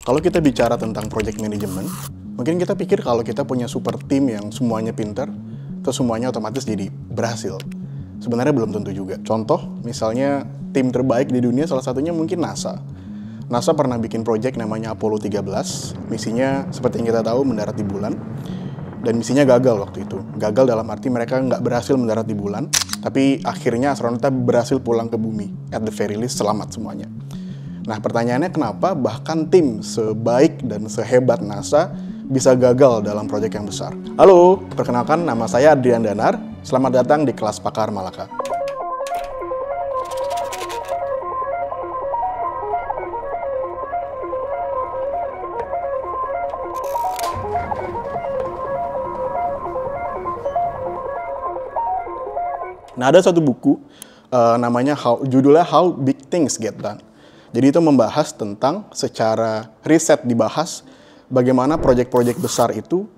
Kalau kita bicara tentang project management, mungkin kita pikir kalau kita punya super team yang semuanya pinter, terus semuanya otomatis jadi berhasil. Sebenarnya belum tentu juga. Contoh, misalnya tim terbaik di dunia salah satunya mungkin NASA. NASA pernah bikin project namanya Apollo 13, misinya seperti yang kita tahu mendarat di bulan, dan misinya gagal waktu itu. Gagal dalam arti mereka nggak berhasil mendarat di bulan, tapi akhirnya astronotnya berhasil pulang ke bumi, at the very least selamat semuanya. Nah, pertanyaannya kenapa bahkan tim sebaik dan sehebat NASA bisa gagal dalam proyek yang besar? Halo, perkenalkan nama saya Adrian Danar. Selamat datang di kelas Pakar Malaka. Nah, ada satu buku namanya judulnya How Big Things Get Done. Jadi itu membahas tentang secara riset dibahas bagaimana proyek-proyek besar itu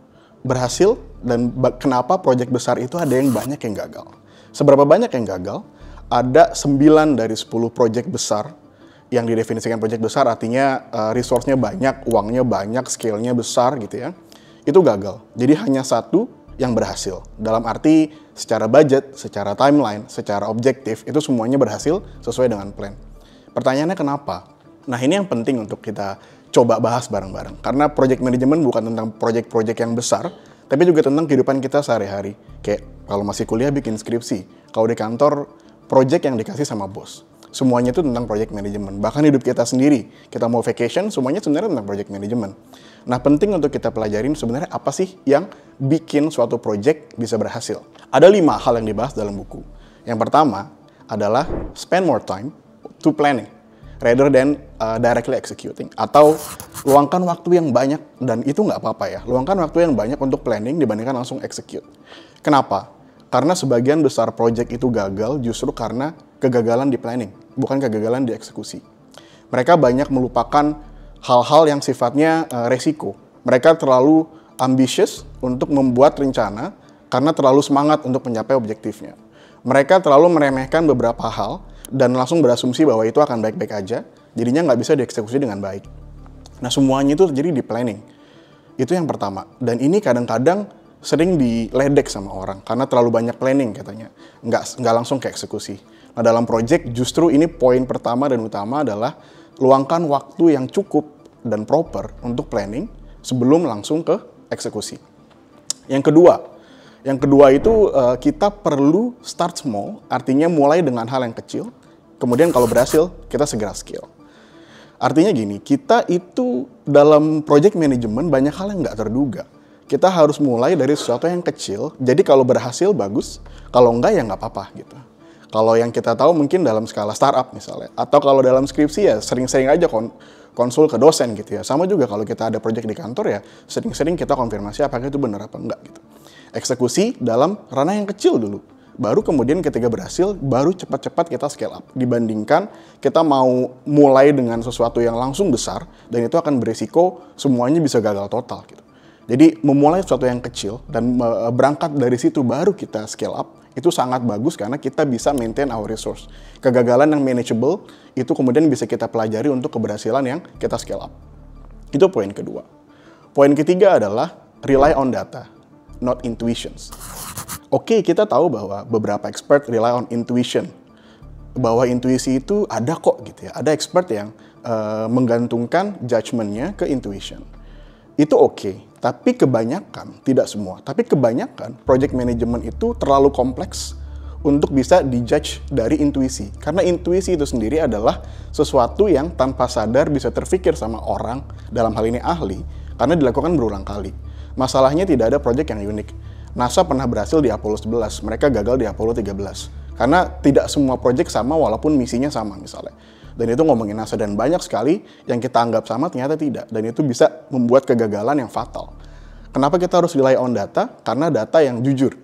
berhasil dan kenapa proyek besar itu ada yang banyak yang gagal. Seberapa banyak yang gagal? Ada 9 dari 10 proyek besar yang didefinisikan proyek besar, artinya resource-nya banyak, uangnya banyak, scale-nya besar gitu ya. Itu gagal. Jadi hanya satu yang berhasil. Dalam arti secara budget, secara timeline, secara objektif, itu semuanya berhasil sesuai dengan plan. Pertanyaannya kenapa? Nah, ini yang penting untuk kita coba bahas bareng-bareng. Karena project management bukan tentang project-project yang besar, tapi juga tentang kehidupan kita sehari-hari. Kayak kalau masih kuliah bikin skripsi, kalau di kantor project yang dikasih sama bos. Semuanya itu tentang project management. Bahkan hidup kita sendiri, kita mau vacation, semuanya sebenarnya tentang project management. Nah, penting untuk kita pelajarin sebenarnya apa sih yang bikin suatu project bisa berhasil. Ada 5 hal yang dibahas dalam buku. Yang pertama adalah spend more time to planning rather than directly executing, atau luangkan waktu yang banyak, dan itu nggak apa-apa ya, luangkan waktu yang banyak untuk planning dibandingkan langsung execute. Kenapa? Karena sebagian besar project itu gagal justru karena kegagalan di planning, bukan kegagalan di eksekusi. Mereka banyak melupakan hal-hal yang sifatnya resiko. Mereka terlalu ambitious untuk membuat rencana karena terlalu semangat untuk mencapai objektifnya. Mereka terlalu meremehkan beberapa hal dan langsung berasumsi bahwa itu akan baik-baik aja, jadinya nggak bisa dieksekusi dengan baik. Nah, semuanya itu terjadi di planning. Itu yang pertama. Dan ini kadang-kadang sering diledek sama orang, karena terlalu banyak planning katanya. Nggak langsung ke eksekusi. Nah, dalam project justru ini poin pertama dan utama adalah luangkan waktu yang cukup dan proper untuk planning sebelum langsung ke eksekusi. Yang kedua itu kita perlu start small, artinya mulai dengan hal yang kecil, kemudian kalau berhasil, kita segera scale. Artinya gini, kita itu dalam project management banyak hal yang nggak terduga. Kita harus mulai dari sesuatu yang kecil, jadi kalau berhasil bagus, kalau enggak ya nggak apa-apa gitu. Kalau yang kita tahu mungkin dalam skala startup misalnya, atau kalau dalam skripsi ya sering-sering aja konsul ke dosen gitu ya. Sama juga kalau kita ada project di kantor ya, sering-sering kita konfirmasi apakah itu benar apa enggak gitu. Eksekusi dalam ranah yang kecil dulu. Baru kemudian ketika berhasil, baru cepat-cepat kita scale up. Dibandingkan kita mau mulai dengan sesuatu yang langsung besar, dan itu akan berisiko semuanya bisa gagal total gitu. Jadi memulai sesuatu yang kecil dan berangkat dari situ baru kita scale up, itu sangat bagus karena kita bisa maintain our resource. Kegagalan yang manageable, itu kemudian bisa kita pelajari untuk keberhasilan yang kita scale up. Itu poin kedua. Poin ketiga adalah rely on data, not intuitions. Oke, kita tahu bahwa beberapa expert rely on intuition. Bahwa intuisi itu ada kok gitu ya. Ada expert yang menggantungkan judgment-nya ke intuition. Itu oke. Tapi kebanyakan, tidak semua, tapi kebanyakan project management itu terlalu kompleks untuk bisa dijudge dari intuisi. Karena intuisi itu sendiri adalah sesuatu yang tanpa sadar bisa terfikir sama orang, dalam hal ini ahli, karena dilakukan berulang kali. Masalahnya tidak ada project yang unik. NASA pernah berhasil di Apollo 11, mereka gagal di Apollo 13. Karena tidak semua project sama walaupun misinya sama misalnya. Dan itu ngomongin NASA, dan banyak sekali yang kita anggap sama ternyata tidak. Dan itu bisa membuat kegagalan yang fatal. Kenapa kita harus rely on data? Karena data yang jujur.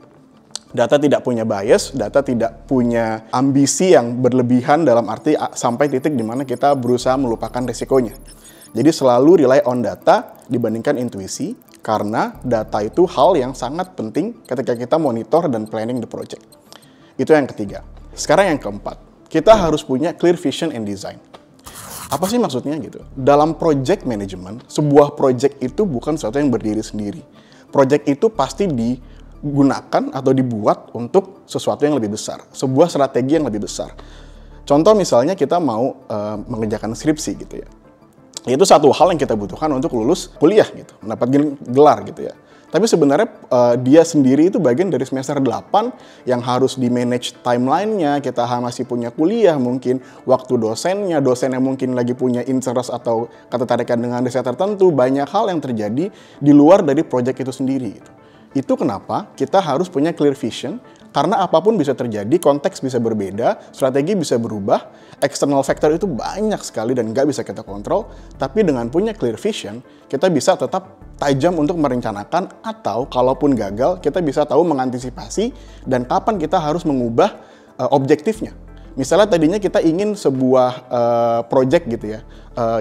Data tidak punya bias, data tidak punya ambisi yang berlebihan dalam arti sampai titik di mana kita berusaha melupakan resikonya. Jadi selalu rely on data dibandingkan intuisi, karena data itu hal yang sangat penting ketika kita monitor dan planning the project. Itu yang ketiga. Sekarang yang keempat. Kita harus punya clear vision and design. Apa sih maksudnya gitu? Dalam project management, sebuah project itu bukan sesuatu yang berdiri sendiri. Project itu pasti digunakan atau dibuat untuk sesuatu yang lebih besar, sebuah strategi yang lebih besar. Contoh misalnya kita mau mengerjakan skripsi gitu ya. Itu satu hal yang kita butuhkan untuk lulus kuliah gitu, mendapat gelar gitu ya. Tapi sebenarnya dia sendiri itu bagian dari semester 8 yang harus di-manage timeline-nya, kita masih punya kuliah mungkin, waktu dosennya mungkin lagi punya interest atau ketertarikan dengan riset tertentu, banyak hal yang terjadi di luar dari project itu sendiri gitu. Itu kenapa kita harus punya clear vision, karena apapun bisa terjadi, konteks bisa berbeda, strategi bisa berubah, external factor itu banyak sekali dan nggak bisa kita kontrol, tapi dengan punya clear vision, kita bisa tetap tajam untuk merencanakan, atau kalaupun gagal, kita bisa tahu mengantisipasi dan kapan kita harus mengubah objektifnya. Misalnya tadinya kita ingin sebuah project gitu ya,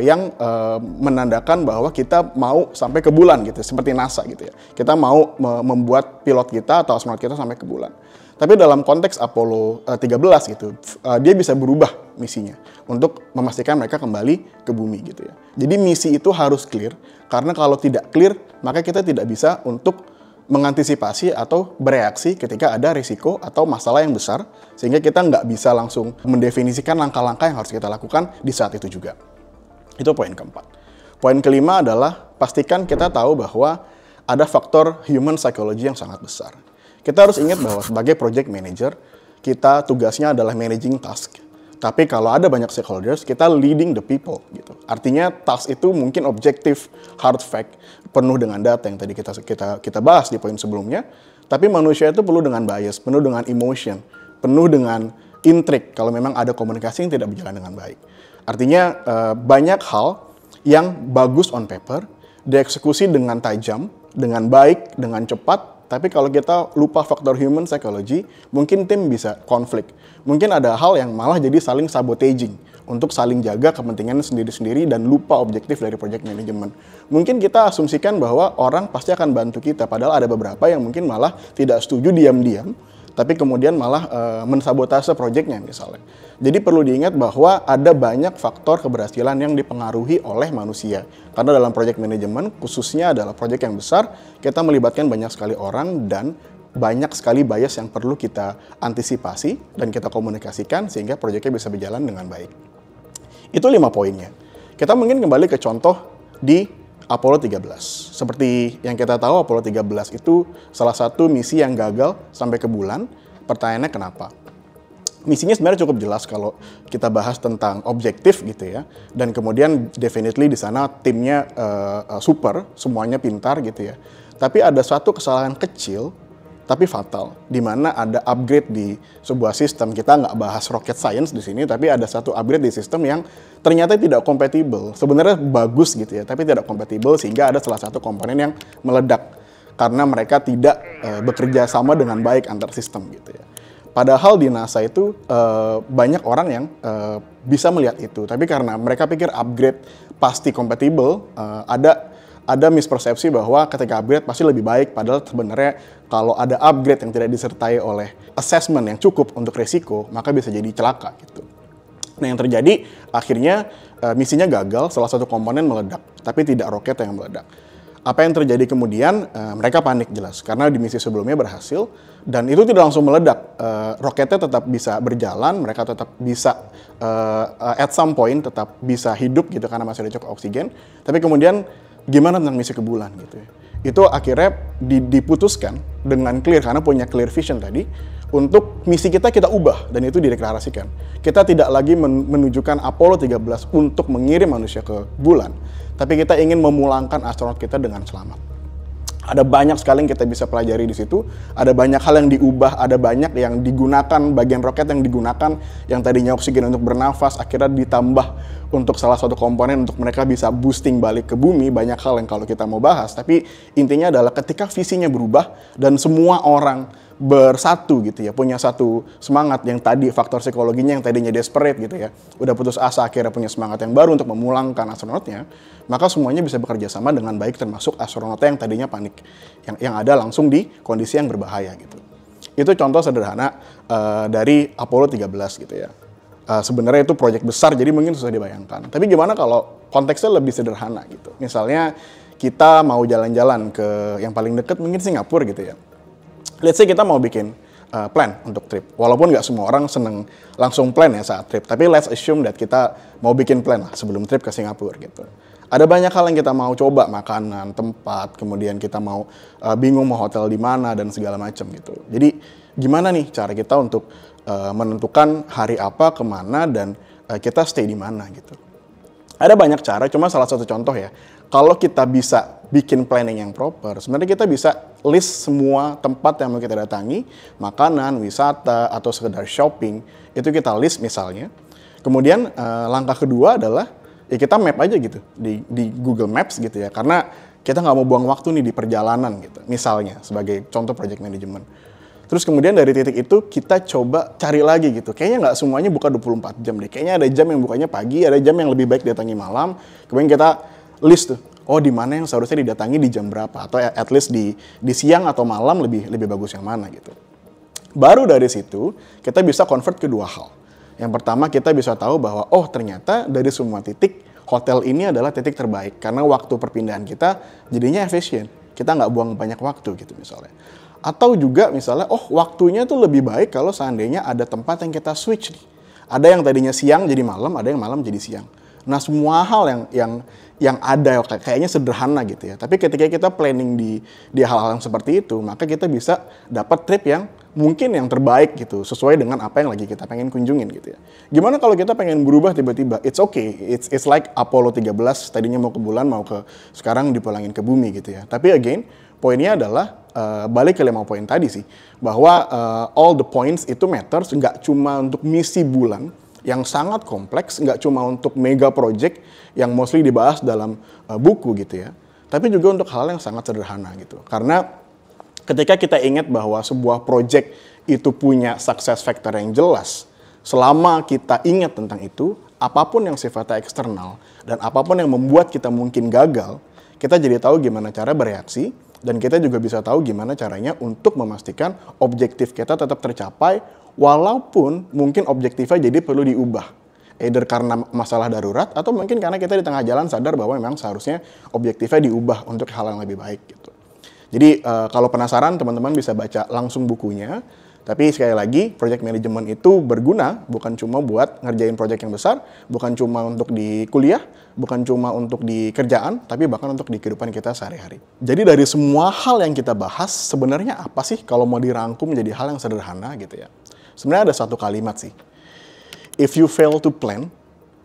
yang menandakan bahwa kita mau sampai ke bulan gitu, seperti NASA gitu ya. Kita mau membuat pilot kita atau astronot kita sampai ke bulan. Tapi dalam konteks Apollo 13 gitu, dia bisa berubah misinya untuk memastikan mereka kembali ke bumi gitu ya. Jadi misi itu harus clear, karena kalau tidak clear, maka kita tidak bisa untuk mengantisipasi atau bereaksi ketika ada risiko atau masalah yang besar, sehingga kita nggak bisa langsung mendefinisikan langkah-langkah yang harus kita lakukan di saat itu juga. Itu poin keempat. Poin kelima adalah pastikan kita tahu bahwa ada faktor human psychology yang sangat besar. Kita harus ingat bahwa sebagai project manager, kita tugasnya adalah managing task. Tapi kalau ada banyak stakeholders, kita leading the people gitu. Artinya task itu mungkin objektif, hard fact, penuh dengan data yang tadi kita bahas di poin sebelumnya. Tapi manusia itu penuh dengan bias, penuh dengan emotion, penuh dengan intrigue kalau memang ada komunikasi yang tidak berjalan dengan baik. Artinya banyak hal yang bagus on paper, dieksekusi dengan tajam, dengan baik, dengan cepat. Tapi kalau kita lupa faktor human psychology, mungkin tim bisa konflik. Mungkin ada hal yang malah jadi saling sabotaging untuk saling jaga kepentingan sendiri-sendiri dan lupa objektif dari project management. Mungkin kita asumsikan bahwa orang pasti akan bantu kita, padahal ada beberapa yang mungkin malah tidak setuju diam-diam, tapi kemudian malah mensabotase projectnya misalnya. Jadi perlu diingat bahwa ada banyak faktor keberhasilan yang dipengaruhi oleh manusia. Karena dalam project management, khususnya adalah project yang besar, kita melibatkan banyak sekali orang dan banyak sekali bias yang perlu kita antisipasi dan kita komunikasikan sehingga projectnya bisa berjalan dengan baik. Itu 5 poinnya. Kita mungkin kembali ke contoh di Apollo 13. Seperti yang kita tahu, Apollo 13 itu salah satu misi yang gagal sampai ke bulan. Pertanyaannya kenapa? Misinya sebenarnya cukup jelas kalau kita bahas tentang objektif gitu ya. Dan kemudian definitely di sana timnya super, semuanya pintar gitu ya. Tapi ada satu kesalahan kecil tapi fatal, di mana ada upgrade di sebuah sistem. Kita nggak bahas rocket science di sini, tapi ada satu upgrade di sistem yang ternyata tidak kompatibel. Sebenarnya bagus gitu ya, tapi tidak kompatibel sehingga ada salah satu komponen yang meledak karena mereka tidak bekerja sama dengan baik antar sistem gitu ya. Padahal di NASA itu banyak orang yang bisa melihat itu, tapi karena mereka pikir upgrade pasti kompatibel, ada mispersepsi bahwa ketika upgrade pasti lebih baik, padahal sebenarnya kalau ada upgrade yang tidak disertai oleh assessment yang cukup untuk resiko, maka bisa jadi celaka gitu. Nah yang terjadi akhirnya misinya gagal, salah satu komponen meledak, tapi tidak roket yang meledak. Apa yang terjadi kemudian, mereka panik jelas, karena di misi sebelumnya berhasil, dan itu tidak langsung meledak. Roketnya tetap bisa berjalan, mereka tetap bisa at some point tetap bisa hidup gitu, karena masih ada cukup oksigen, tapi kemudian gimana tentang misi ke bulan gitu ya. Itu akhirnya diputuskan dengan clear, karena punya clear vision tadi, untuk misi kita ubah, dan itu dideklarasikan. Kita tidak lagi menunjukkan Apollo 13 untuk mengirim manusia ke bulan, tapi kita ingin memulangkan astronot kita dengan selamat. Ada banyak sekali yang kita bisa pelajari di situ, ada banyak hal yang diubah, ada banyak yang digunakan, bagian roket yang digunakan, yang tadinya oksigen untuk bernafas, akhirnya ditambah untuk salah satu komponen untuk mereka bisa boosting balik ke bumi. Banyak hal yang kalau kita mau bahas, tapi intinya adalah ketika visinya berubah dan semua orang bersatu gitu ya, punya satu semangat yang tadi faktor psikologinya yang tadinya desperate gitu ya, udah putus asa akhirnya punya semangat yang baru untuk memulangkan astronotnya, maka semuanya bisa bekerja sama dengan baik, termasuk astronotnya yang tadinya panik, yang ada langsung di kondisi yang berbahaya gitu. Itu contoh sederhana dari Apollo 13 gitu ya. sebenarnya itu proyek besar, jadi mungkin susah dibayangkan. Tapi gimana kalau konteksnya lebih sederhana gitu. Misalnya kita mau jalan-jalan ke yang paling deket mungkin Singapura gitu ya. Let's say kita mau bikin plan untuk trip. Walaupun nggak semua orang seneng langsung plan ya saat trip. Tapi let's assume that kita mau bikin plan lah sebelum trip ke Singapura gitu. Ada banyak hal yang kita mau coba, makanan, tempat, kemudian kita mau bingung mau hotel di mana dan segala macam gitu. Jadi gimana nih cara kita untuk menentukan hari apa, kemana, dan kita stay di mana gitu. Ada banyak cara, cuma salah satu contoh ya. Kalau kita bisa bikin planning yang proper, sebenarnya kita bisa list semua tempat yang mau kita datangi, makanan, wisata, atau sekedar shopping, itu kita list misalnya. Kemudian langkah kedua adalah ya kita map aja gitu di Google Maps gitu ya, karena kita nggak mau buang waktu nih di perjalanan gitu, misalnya sebagai contoh project management. Terus kemudian dari titik itu kita coba cari lagi gitu. Kayaknya nggak semuanya buka 24 jam deh. Kayaknya ada jam yang bukanya pagi, ada jam yang lebih baik datangi malam. Kemudian kita list tuh, oh di mana yang seharusnya didatangi di jam berapa, atau at least di siang atau malam lebih bagus yang mana gitu. Baru dari situ kita bisa convert ke dua hal. Yang pertama kita bisa tahu bahwa oh ternyata dari semua titik hotel ini adalah titik terbaik karena waktu perpindahan kita jadinya efisien. Kita nggak buang banyak waktu gitu misalnya. Atau juga misalnya, oh waktunya tuh lebih baik kalau seandainya ada tempat yang kita switch nih. Ada yang tadinya siang jadi malam, ada yang malam jadi siang. Nah semua hal yang ada kayaknya sederhana gitu ya. Tapi ketika kita planning di hal-hal yang seperti itu, maka kita bisa dapat trip yang mungkin yang terbaik gitu, sesuai dengan apa yang lagi kita pengen kunjungin gitu ya. Gimana kalau kita pengen berubah tiba-tiba? It's okay, it's like Apollo 13, tadinya mau ke bulan, mau ke sekarang dipulangin ke bumi gitu ya. Tapi again, poinnya adalah balik ke 5 poin tadi sih, bahwa all the points itu matters, nggak cuma untuk misi bulan yang sangat kompleks, nggak cuma untuk mega project yang mostly dibahas dalam buku gitu ya, tapi juga untuk hal yang sangat sederhana gitu. Karena ketika kita ingat bahwa sebuah project itu punya success factor yang jelas, selama kita ingat tentang itu, apapun yang sifatnya eksternal dan apapun yang membuat kita mungkin gagal, kita jadi tahu gimana cara bereaksi. Dan kita juga bisa tahu gimana caranya untuk memastikan objektif kita tetap tercapai, walaupun mungkin objektifnya jadi perlu diubah. Either karena masalah darurat, atau mungkin karena kita di tengah jalan sadar bahwa memang seharusnya objektifnya diubah untuk hal yang lebih baik gitu. Jadi kalau penasaran teman-teman bisa baca langsung bukunya. Tapi sekali lagi, project management itu berguna bukan cuma buat ngerjain project yang besar, bukan cuma untuk di kuliah, bukan cuma untuk di kerjaan, tapi bahkan untuk di kehidupan kita sehari-hari. Jadi dari semua hal yang kita bahas, sebenarnya apa sih kalau mau dirangkum menjadi hal yang sederhana gitu ya? Sebenarnya ada satu kalimat sih. If you fail to plan,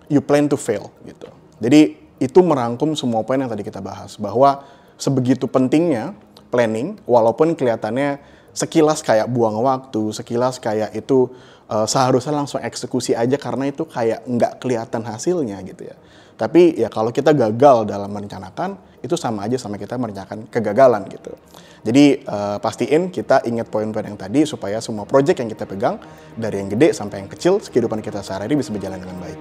you plan to fail gitu. Jadi itu merangkum semua poin yang tadi kita bahas, bahwa sebegitu pentingnya planning, walaupun kelihatannya sekilas kayak buang waktu, sekilas kayak itu seharusnya langsung eksekusi aja karena itu kayak nggak kelihatan hasilnya gitu ya. Tapi ya kalau kita gagal dalam merencanakan, itu sama aja sama kita merencanakan kegagalan gitu. Jadi pastiin kita ingat poin-poin yang tadi supaya semua project yang kita pegang, dari yang gede sampai yang kecil, kehidupan kita sehari-hari bisa berjalan dengan baik.